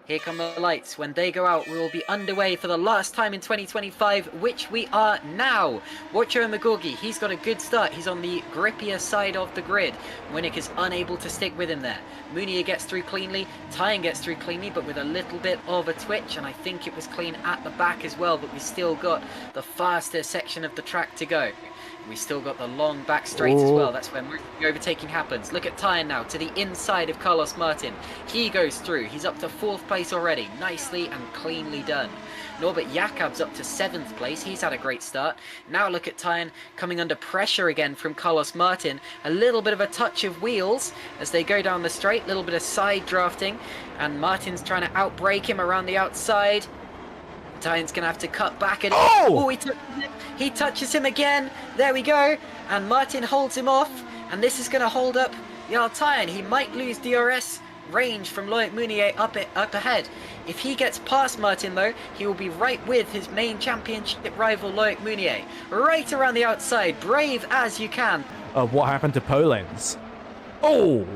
Here come the lights. When they go out, we will be underway for the last time in 2025, which we are now. Watch Owen McGorgy. He's got a good start. He's on the grippier side of the grid. Winnick is unable to stick with him there. Mounier gets through cleanly. Tyne gets through cleanly, but with a little bit of a twitch, and I think it was clean at the back as well, but we still got the faster section of the track to go. We still got the long back straight as well. That's where the overtaking happens. Look at Tyne now to the inside of Carlos Martin. He goes through. He's up to 4th place already. Nicely and cleanly done. Norbert Jakab's up to 7th place. He's had a great start. Now look at Tyne coming under pressure again from Carlos Martin. A little bit of a touch of wheels as they go down the straight. A little bit of side drafting. And Martin's trying to outbrake him around the outside. Tyne's going to have to cut back at it. Oh, he touches him again. There we go. And Martin holds him off. And this is going to hold up Jarl Tyne. He might lose DRS range from Loic Mounier up ahead. If he gets past Martin, though, he will be right with his main championship rival, Loic Mounier. Right around the outside. Brave as you can. What happened to Polenz? Oh!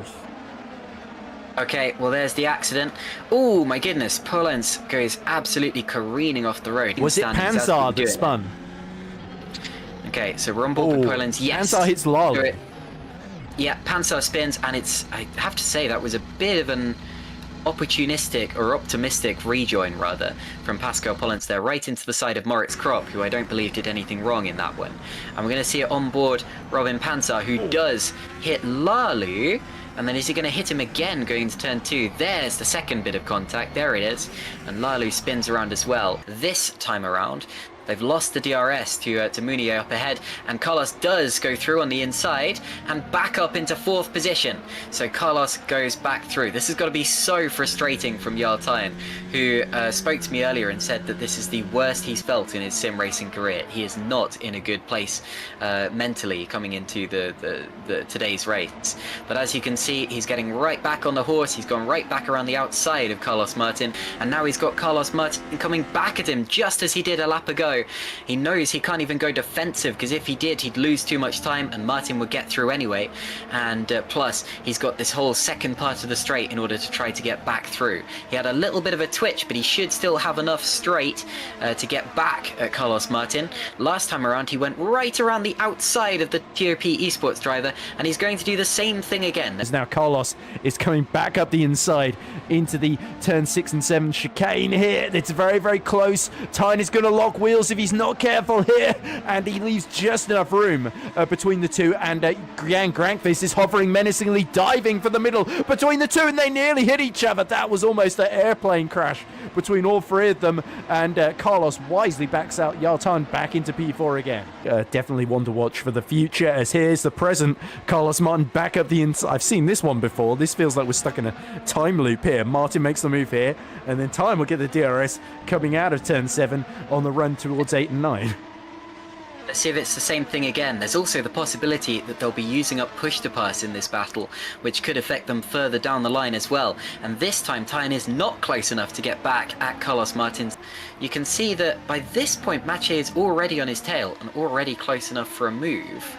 Okay, well, there's the accident. Oh, my goodness. Polenz goes absolutely careening off the road. Was it Panzer that spun? Okay, so we're on board with Polenz. Yes. Panzer hits log. So yeah, Panzer spins, and I have to say, that was a bit of an opportunistic or optimistic rejoin, rather, from Pascal Polenz there, right into the side of Moritz Kropp, who I don't believe did anything wrong in that one. And we're going to see it on board Robin Panzer, who does hit Lalu. And then is he going to hit him again going into turn 2? There's the second bit of contact. There it is. And Lalu spins around as well. This time around, they've lost the DRS to Mounier up ahead. And Carlos does go through on the inside and back up into 4th position. So Carlos goes back through. This has got to be so frustrating from Jarl Tyne, who spoke to me earlier and said that this is the worst he's felt in his sim racing career. He is not in a good place mentally coming into the today's race. But as you can see, he's getting right back on the horse. He's gone right back around the outside of Carlos Martin, and now he's got Carlos Martin coming back at him just as he did a lap ago. He knows he can't even go defensive, because if he did, he'd lose too much time and Martin would get through anyway. And plus, he's got this whole second part of the straight in order to try to get back through. He had a little bit of a twitch, but he should still have enough straight to get back at Carlos Martin. Last time around, he went right around the outside of the TOP esports driver, and he's going to do the same thing again. Now Carlos is coming back up the inside into the turn 6 and 7 chicane here. It's very, very close. Tyne is going to lock wheels if he's not careful here, and he leaves just enough room between the two. And Jan Grankvist is hovering menacingly, diving for the middle between the two, and they nearly hit each other. That was almost an airplane crash between all 3 of them, and Carlos wisely backs out Jarl Tyne back into P4 again. Definitely one to watch for the future, as here's the present. Carlos Martin back up the inside. I've seen this one before. This feels like we're stuck in a time loop here. Martin makes the move here, and then Tyne will get the DRS coming out of turn 7 on the run towards 8 and 9. Let's see if it's the same thing again. There's also the possibility that they'll be using up push to pass in this battle, which could affect them further down the line as well. And this time, Tyne is not close enough to get back at Carlos Martin. You can see that by this point, Mathieu is already on his tail and already close enough for a move.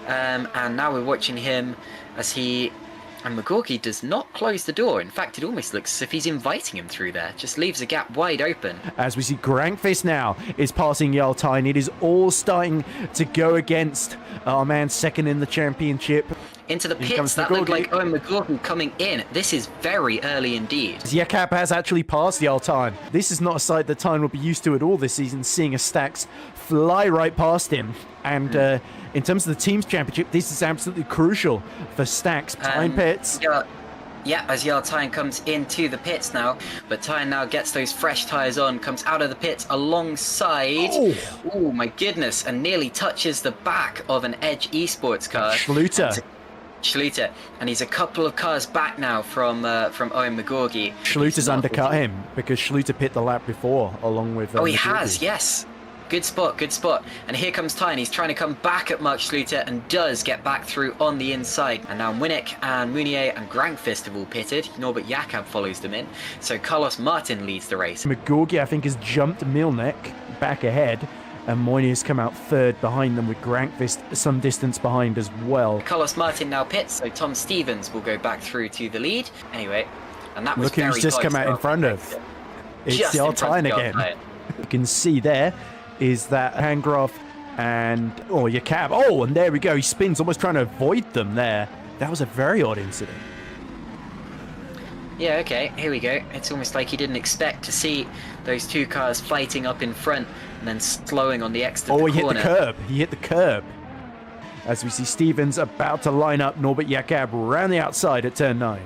And now we're watching him as he... And McGorky does not close the door. In fact, it almost looks as if he's inviting him through there. Just leaves a gap wide open. As we see, Grankvist now is passing Jarl Tyne. It is all starting to go against our man second in the championship. Into the pits, that looked like Owen McGorky coming in. This is very early indeed. Jakab has actually passed Jarl Tyne. This is not a sight that Tyne will be used to at all this season, seeing a Stax fly right past him. And in terms of the team's championship, this is absolutely crucial for Stax. Tyne pits. Yeah, as Jarl Tyne comes into the pits now, but Tyne now gets those fresh tyres on, comes out of the pits alongside. Oh my goodness, and nearly touches the back of an Edge Esports car. Schluter, and he's a couple of cars back now from Owen McGorgy. Schluter's undercut him because Schluter pit the lap before, along with. Oh, he has, yes. Good spot, good spot. And here comes Tyne. He's trying to come back at Mark Schluter and does get back through on the inside. And now Winnick and Mounier and Grankvist have all pitted. Norbert Jakab follows them in. So Carlos Martin leads the race. McGorgy, I think, has jumped Milnek back ahead. And Moinier's come out 3rd behind them, with Grankvist some distance behind as well. Carlos Martin now pits, so Tom Stevens will go back through to the lead. Anyway, And that was Look who's very just close come out in to front of. It's just the in old front Tyne of again. Tyne. You can see there is that Handgraf and your cab. Oh, and there we go. He spins, almost trying to avoid them there. That was a very odd incident. Yeah, okay, here we go. It's almost like he didn't expect to see those two cars fighting up in front and then slowing on the exit of the He corner. hit the curb. He hit the curb. As we see Stevens about to line up Norbert Jakob around the outside at turn 9.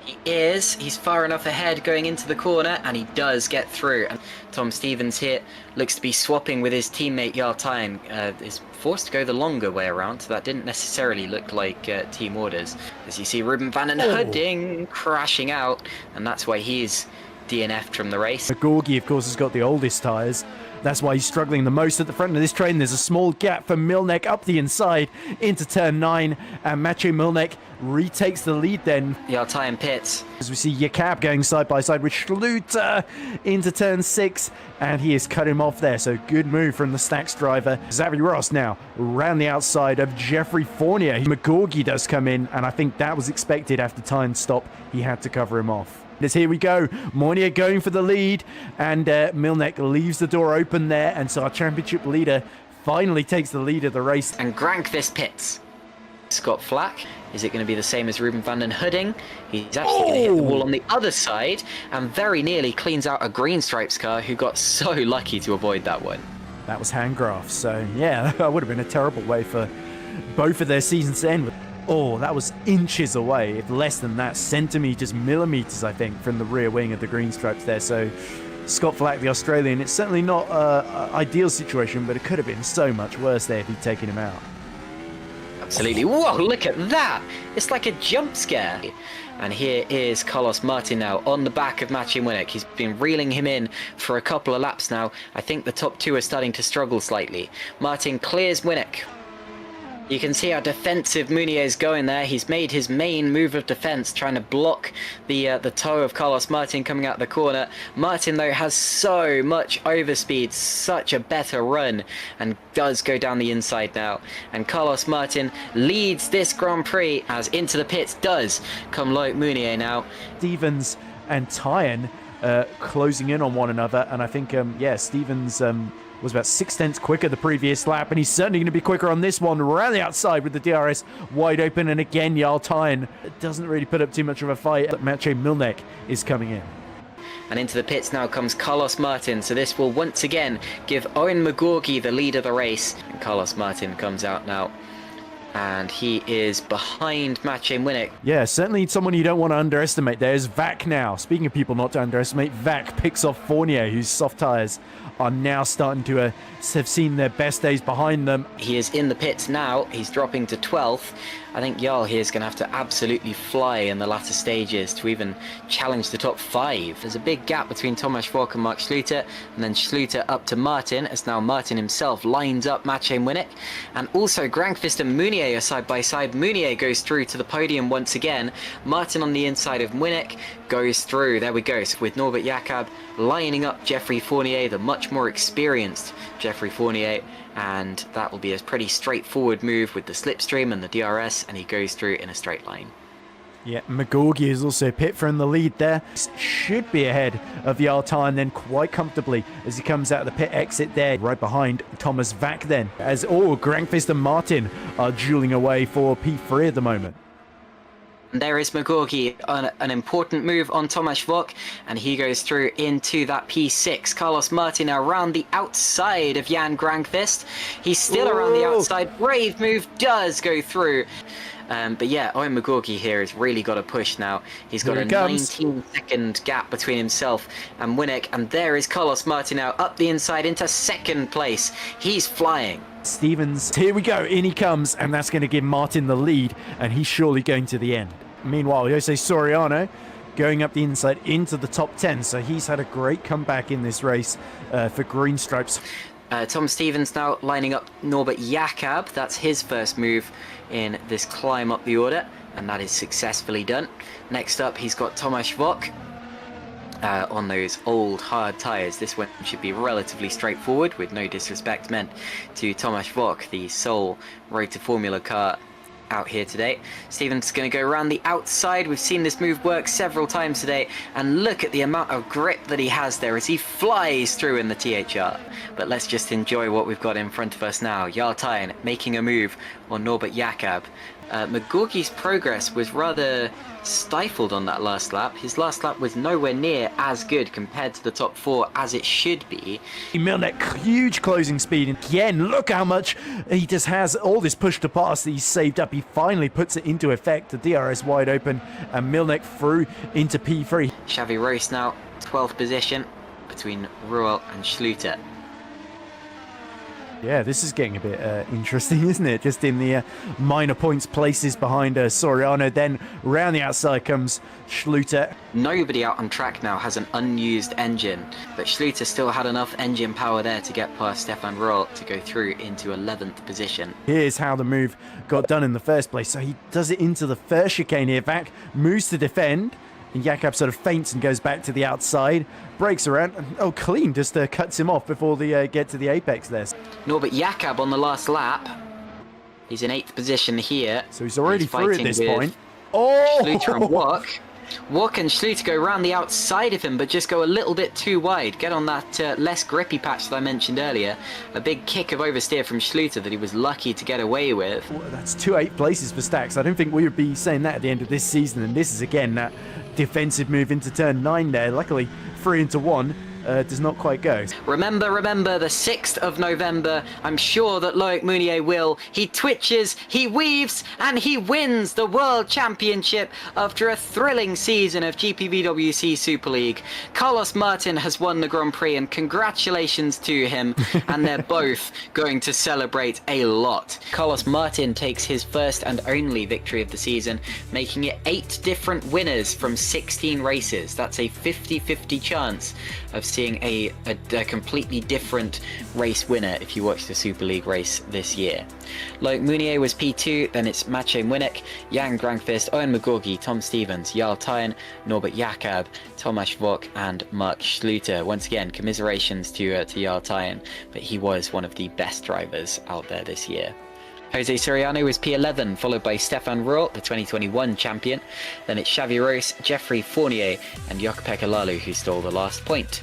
He is. He's far enough ahead going into the corner, and he does get through. And Tom Stevens here looks to be swapping with his teammate Jarl Tyne. Is forced to go the longer way around, so that didn't necessarily look like team orders. As you see Ruben van den Hudding crashing out, and that's why he's DNF'd from the race. Gorgie, of course, has got the oldest tyres. That's why he's struggling the most at the front of this train. There's a small gap for Milnek up the inside into turn 9, and Maciej Milnek retakes the lead then. Jarl Tyne pits. As we see Jakob going side by side with Schluter into turn 6, and he has cut him off there. So good move from the Stax driver. Xavi Ross now around the outside of Jeffrey Fournier. McGorgy does come in, and I think that was expected after Tyne's stop. He had to cover him off. As here we go, Mournier going for the lead, and Milnek leaves the door open there, and so our championship leader finally takes the lead of the race. And Grankvist pits. Scott Flack, is it going to be the same as Ruben van den Hudding? He's actually going to hit the wall on the other side, and very nearly cleans out a Green Stripes car who got so lucky to avoid that one. That was Handgraf, so yeah, that would have been a terrible way for both of their seasons to end. Oh, that was inches away, if less than that, centimetres, millimetres, I think, from the rear wing of the Green Stripes there. So Scott Flack, the Australian, it's certainly not an ideal situation, but it could have been so much worse there if he'd taken him out. Absolutely. Whoa, look at that! It's like a jump scare. And here is Carlos Martin now on the back of Maciej Winnick. He's been reeling him in for a couple of laps now. I think the top two are starting to struggle slightly. Martin clears Winnick. You can see how defensive Mounier is going there. He's made his main move of defense, trying to block the toe of Carlos Martin coming out the corner. Martin, though, has so much overspeed, such a better run, and does go down the inside now. And Carlos Martin leads this Grand Prix as into the pits does come Loic Mounier now. Stevens and Tyne closing in on one another, and I think, Stevens was about 6/10 quicker the previous lap, and he's certainly going to be quicker on this one around the outside with the DRS wide open. And again, Jarl Tyne doesn't really put up too much of a fight. Maciej Milnek is coming in. And into the pits now comes Carlos Martin, so this will once again give Owen McGorgy the lead of the race. And Carlos Martin comes out now, and he is behind Maciej Winnick. Yeah, certainly someone you don't want to underestimate. There's Vac now. Speaking of people not to underestimate, Vac picks off Fournier, whose soft tyres are now starting to have seen their best days behind them. He is in the pits now. He's dropping to 12th. I think Jarl here is going to have to absolutely fly in the latter stages to even challenge the top 5. There's a big gap between Thomas Vogt and Mark Schluter, and then Schluter up to Martin, as now Martin himself lines up Maciej Winnick. And also Grankvist and Mounier are side by side. Mounier goes through to the podium once again. Martin on the inside of Winnick goes through. There we go. So with Norbert Jakob lining up Jeffrey Fournier, the much more experienced Jeffrey Fournier, and that will be a pretty straightforward move with the slipstream and the DRS, and he goes through in a straight line. Yeah, McGorgy is also pit for in the lead there. Should be ahead of the Jarl Tyne then quite comfortably as he comes out of the pit exit there, right behind Thomas Vac then. As Grankvist and Martin are dueling away for P3 at the moment. And there is McGorgy on an important move on Tomasz Vogt, and he goes through into that P6. Carlos Martin around the outside of Jan Grankvist. He's still around the outside. Brave move does go through. But yeah, Owen McGorgy here has really got to push now. He's got a 19-second gap between himself and Winnick. And there is Carlos Martin now up the inside into second place. He's flying. Stevens, here we go, in he comes, and that's going to give Martin the lead, and he's surely going to the end. Meanwhile, Jose Soriano going up the inside into the top 10, so he's had a great comeback in this race for Green Stripes. Tom Stevens now lining up Norbert Jakob. That's his first move in this climb up the order, and that is successfully done. Next up, he's got Tomasz Vogt. On those old hard tyres. This one should be relatively straightforward, with no disrespect meant to Tomasz Vogt, the sole Road to Formula car out here today. Stevens going to go around the outside. We've seen this move work several times today, and look at the amount of grip that he has there as he flies through in the THR. But let's just enjoy what we've got in front of us now. Yartine making a move on Norbert Jakob. McGorgy's progress was rather stifled on that last lap. His last lap was nowhere near as good compared to the top 4 as it should be. Milnek, huge closing speed. And again, look how much he just has all this push to pass that he's saved up. He finally puts it into effect. The DRS wide open and Milnek through into P3. Xavi Roos now 12th position between Ruel and Schluter. Yeah, this is getting a bit interesting, isn't it? Just in the minor points places behind Soriano. Then round the outside comes Schluter. Nobody out on track now has an unused engine, but Schluter still had enough engine power there to get past Stefan Ruel to go through into 11th position. Here's how the move got done in the first place. So he does it into the first chicane here. Back, moves to defend. And Jakob sort of feints and goes back to the outside, breaks around, and oh, clean, just cuts him off before they get to the apex there. Norbert Jakob on the last lap. He's in 8th position here. So he's already through at this point. Oh! Schluter and Wok. Wok and Schluter go around the outside of him, but just go a little bit too wide. Get on that less grippy patch that I mentioned earlier. A big kick of oversteer from Schluter that he was lucky to get away with. Well, that's 2 8th places for Stacks. I don't think we would be saying that at the end of this season. And this is, again, that defensive move into turn 9 there. Luckily, 3 into 1. Does not quite go. Remember, the 6th of November. I'm sure that Loic Mounier will. He twitches, he weaves, and he wins the World Championship after a thrilling season of GPVWC Super League. Carlos Martin has won the Grand Prix, and congratulations to him. And they're both going to celebrate a lot. Carlos Martin takes his first and only victory of the season, making it 8 different winners from 16 races. That's a 50-50 chance of seeing a completely different race winner if you watch the Super League race this year. Loic Mounier was P2, then it's Maciej Młynek, Jan Grangfist, Owen McGorgy, Tom Stevens, Jarl Tyen, Norbert Jakob, Tomasz Wok, and Mark Schluter. Once again, commiserations to Jarl Tyen, but he was one of the best drivers out there this year. Jose Soriano was P11, followed by Stefan Ruel, the 2021 champion. Then it's Xavi Roos, Jeffrey Fournier, and Jokpeka Lalu who stole the last point.